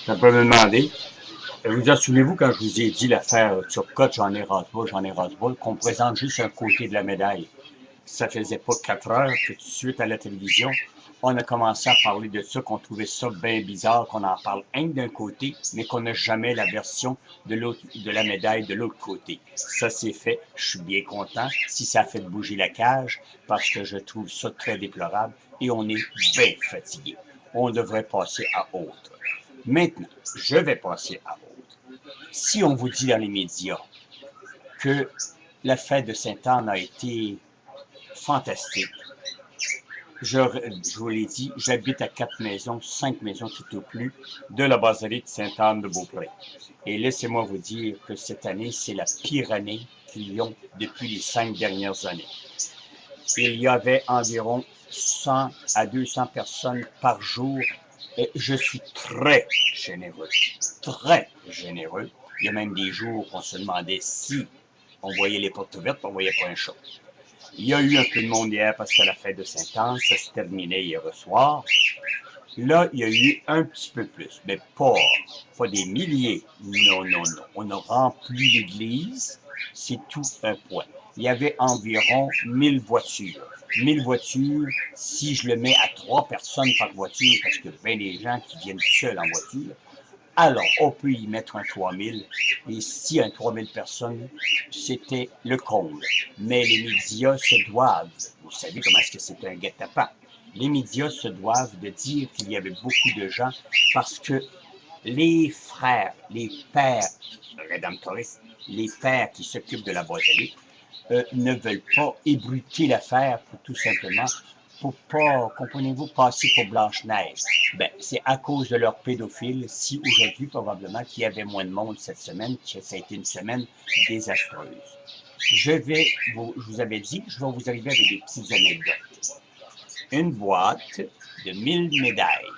Ça peut me demander. Vous souvenez-vous quand je vous ai dit l'affaire Turcotte, j'en ai ras-le-bol, qu'on présente juste un côté de la médaille. Ça faisait pas 4 heures que tout de suite à la télévision, on a commencé à parler de ça, qu'on trouvait ça bien bizarre, qu'on en parle un d'un côté, mais qu'on n'a jamais la version de l'autre, de la médaille de l'autre côté. Ça, c'est fait. Je suis bien content si ça a fait bouger la cage, parce que je trouve ça très déplorable et on est bien fatigué. On devrait passer à autre. Maintenant, je vais passer à autre. Si on vous dit dans les médias que la fête de Sainte-Anne a été fantastique, je vous l'ai dit, j'habite à 4 maisons, 5 maisons tout au plus de la basilique Sainte-Anne-de-Beaupré. Et laissez-moi vous dire que cette année, c'est la pire année qu'ils ont depuis les 5 dernières années. Il y avait environ 100 à 200 personnes par jour et je suis très généreux. Très généreux. Il y a même des jours où on se demandait si on voyait les portes ouvertes, on ne voyait pas un chat. Il y a eu un peu de monde hier parce que la fête de Sainte-Anne, ça se terminait hier soir. Là, il y a eu un petit peu plus, mais pas des milliers. Non, non, non. On a rempli l'église, c'est tout un point. Il y avait environ 1000 voitures. 1000 voitures, si je le mets à 3 personnes par voiture, parce que bien des gens qui viennent seuls en voiture, alors on peut y mettre un 3000. Et si un 3000 personnes, c'était le comble. Mais les médias se doivent, vous savez comment est-ce que c'est un guet-apens, les médias se doivent de dire qu'il y avait beaucoup de gens parce que les frères, les pères rédemptoristes, les pères qui s'occupent de la basilique, ne veulent pas ébruiter l'affaire pour tout simplement pour pas, comprenez-vous, passer pour Blanche-Neige. Ben, c'est à cause de leurs pédophiles, si aujourd'hui, probablement, qu'il y avait moins de monde cette semaine, que ça a été une semaine désastreuse. Je vous avais dit, je vais vous arriver avec des petites anecdotes. Une boîte de 1000 médailles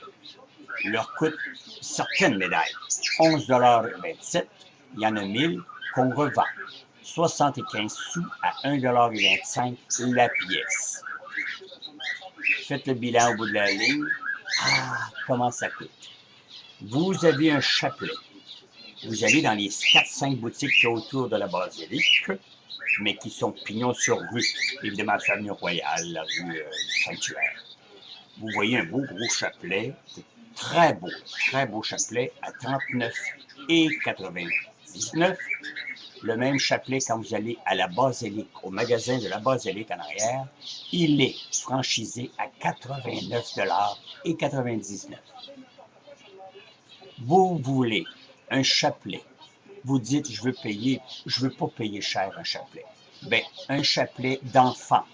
leur coûte certaines médailles 11,27 $. Il y en a 1000 qu'on revend 75 sous à 1,25 $ la pièce. Faites le bilan au bout de la ligne. Ah, comment ça coûte? Vous avez un chapelet. Vous allez dans les 4-5 boutiques qui sont autour de la basilique, mais qui sont pignon sur rue. Évidemment, sur l'avenue Royale, la rue du Sanctuaire. Vous voyez un beau gros chapelet, très beau chapelet à 39,99 $. Le même chapelet, quand vous allez à la basilique, au magasin de la basilique en arrière, il est franchisé à 89,99 $. Vous voulez un chapelet, vous dites, je veux pas payer cher un chapelet. Ben, un chapelet d'enfant,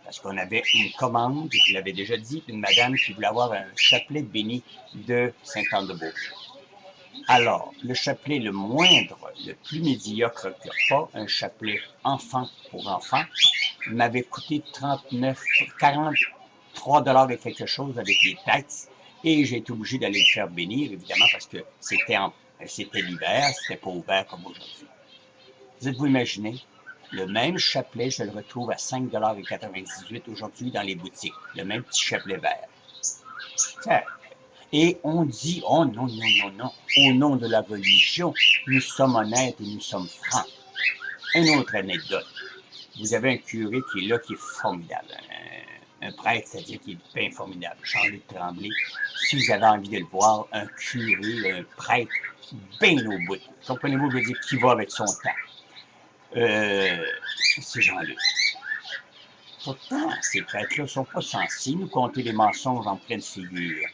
parce qu'on avait une commande, je l'avais déjà dit, d'une madame qui voulait avoir un chapelet béni de Sainte-Anne-de-Beaupré. Alors, le chapelet le moindre, le plus médiocre que pas, un chapelet enfant pour enfant, m'avait coûté 43 $ et quelque chose avec les taxes, et j'ai été obligé d'aller le faire bénir, évidemment, parce que c'était l'hiver, c'était pas ouvert comme aujourd'hui. Vous êtes-vous imaginé? Le même chapelet, je le retrouve à 5,98 $ aujourd'hui dans les boutiques. Le même petit chapelet vert. Et on dit, oh non, non, non, non, au nom de la religion, nous sommes honnêtes et nous sommes francs. Une autre anecdote. Vous avez un curé qui est là, qui est formidable. Un prêtre, c'est-à-dire qui est bien formidable. Jean-Luc Tremblay. Si vous avez envie de le voir, un curé, un prêtre, bien au bout. Comprenez-vous, je veux dire, qui va avec son temps. C'est Jean-Luc. Pourtant, ces prêtres-là ne sont pas censés nous conter des mensonges en pleine figure.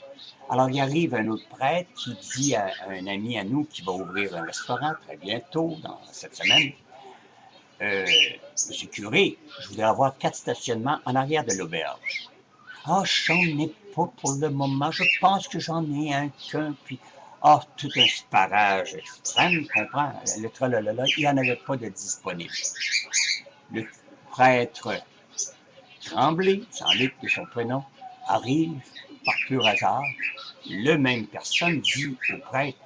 Alors, il arrive un autre prêtre qui dit à un ami à nous qui va ouvrir un restaurant très bientôt, dans cette semaine, Monsieur curé, je voudrais avoir 4 stationnements en arrière de l'auberge. Ah, j'en ai pas pour le moment. Je pense que j'en ai un qu'un, puis tout un sparage extrême, comprends? Le tralala, il n'y en avait pas de disponible. Le prêtre Tremblay, Jean-Luc de son prénom, arrive par pur hasard. Le même personne dit au prêtre,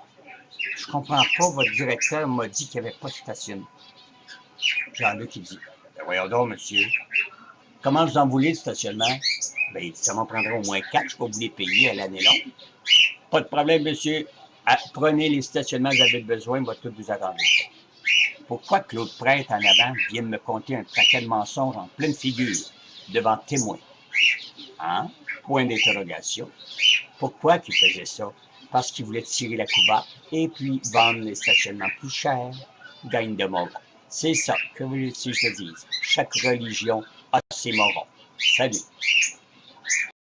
je comprends pas, votre directeur m'a dit qu'il n'y avait pas de stationnement. Jean-Luc, il dit, ben voyons donc, monsieur, comment vous en voulez le stationnement? Ben, il dit, ça m'en prendrait au moins 4, je ne vais pas vous les payer à l'année longue. Pas de problème, monsieur. Prenez les stationnements que vous avez besoin, on va tout vous arranger. Pourquoi Claude Prêtre, en avant, vient me conter un paquet de mensonges en pleine figure, devant témoins? Hein? Point d'interrogation. Pourquoi qu'il faisait ça? Parce qu'il voulait tirer la couverte et puis vendre les stationnements plus chers, gagne de morons. C'est ça que vous voulez que je te dise. Chaque religion a ses morons. Salut!